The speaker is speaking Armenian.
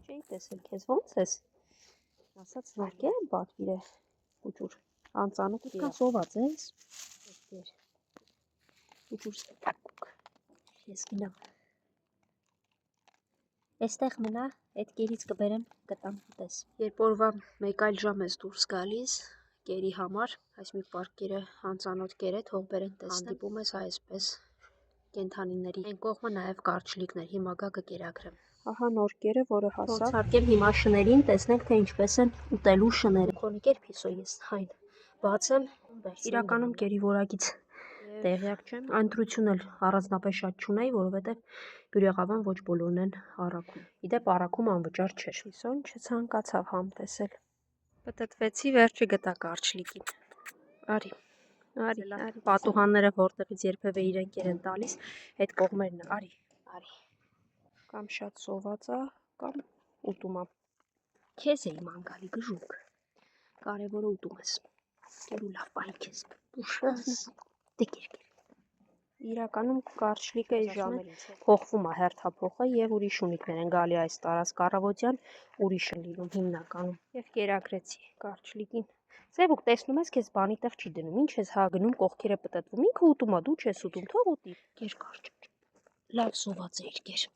Չէի տեսել քեզ ո՞նց ես։ Ասաց նարկել եմ պատվիրը ուջուր անծանոթ կան սոված ես։ Դեր ուջուր ստակուկ։ Ես գնամ։ Էստեղ մնա, այդ կերից կբերեմ կտամ տես։ Երբ օրվա մեկ այլ ժամ ես դուրս գալիս կերի համար, այս մի պարկերը անծանոթ կեր է թող բերեն տեսնեմ։ Հանդիպում ես այսպես կենթանիների։ Այն կողմը նաև կարճլիկներ, հիմա գա կկերակրեմ։ Ահա նոր կերը, որը հասավ։ Փորձարկեմ հիմա շներին, տեսնենք թե ինչպես են ուտելու շները։ Քոնի կերպիսո ես հայն։ Բացեմ, իրականում կերի որակից տեղյակ չեմ։ Ընտրություն էլ առանձնապես շատ չունեի, որովհետև բյուրեղավան ոչ բոլորն են առաքում։ Իդեպ առաքում անվճար չէր։ Իսոն չցանկացավ համ տեսել։ Պտտվեցի, վերջը գտա կարճլիկին։ Արի։ Արի, պատուհանները որտեղից երբևէ իրենք են տալիս, այդ կողմերն արի, արի։ Կամ շատ սոված է, կամ ուտում է։ Քեզ էի մանգալի գժուկ։ Կարևորը ուտում ես։ Կեր ու լավ պահի քեզ։ Ուշաս։ Դե կեր։ Իրականում կարճլիկը ժամեր փոխվում է հերթափոխը եւ ուրիշ ունիկներ են գալի այս տարածք առավոտյան, ուրիշ են լինում հիմնականում։ Եվ կերակրեցի կարճլիկին։ Սևուկ տեսնում ես քեզ բանի տեղ չի դնում, ինչ ես հա գնում կողքերը պտտվում, ինքը ուտում է, դու չես ուտում, թող ուտի։ Կեր կարճ։ Լավ սոված էիր կեր։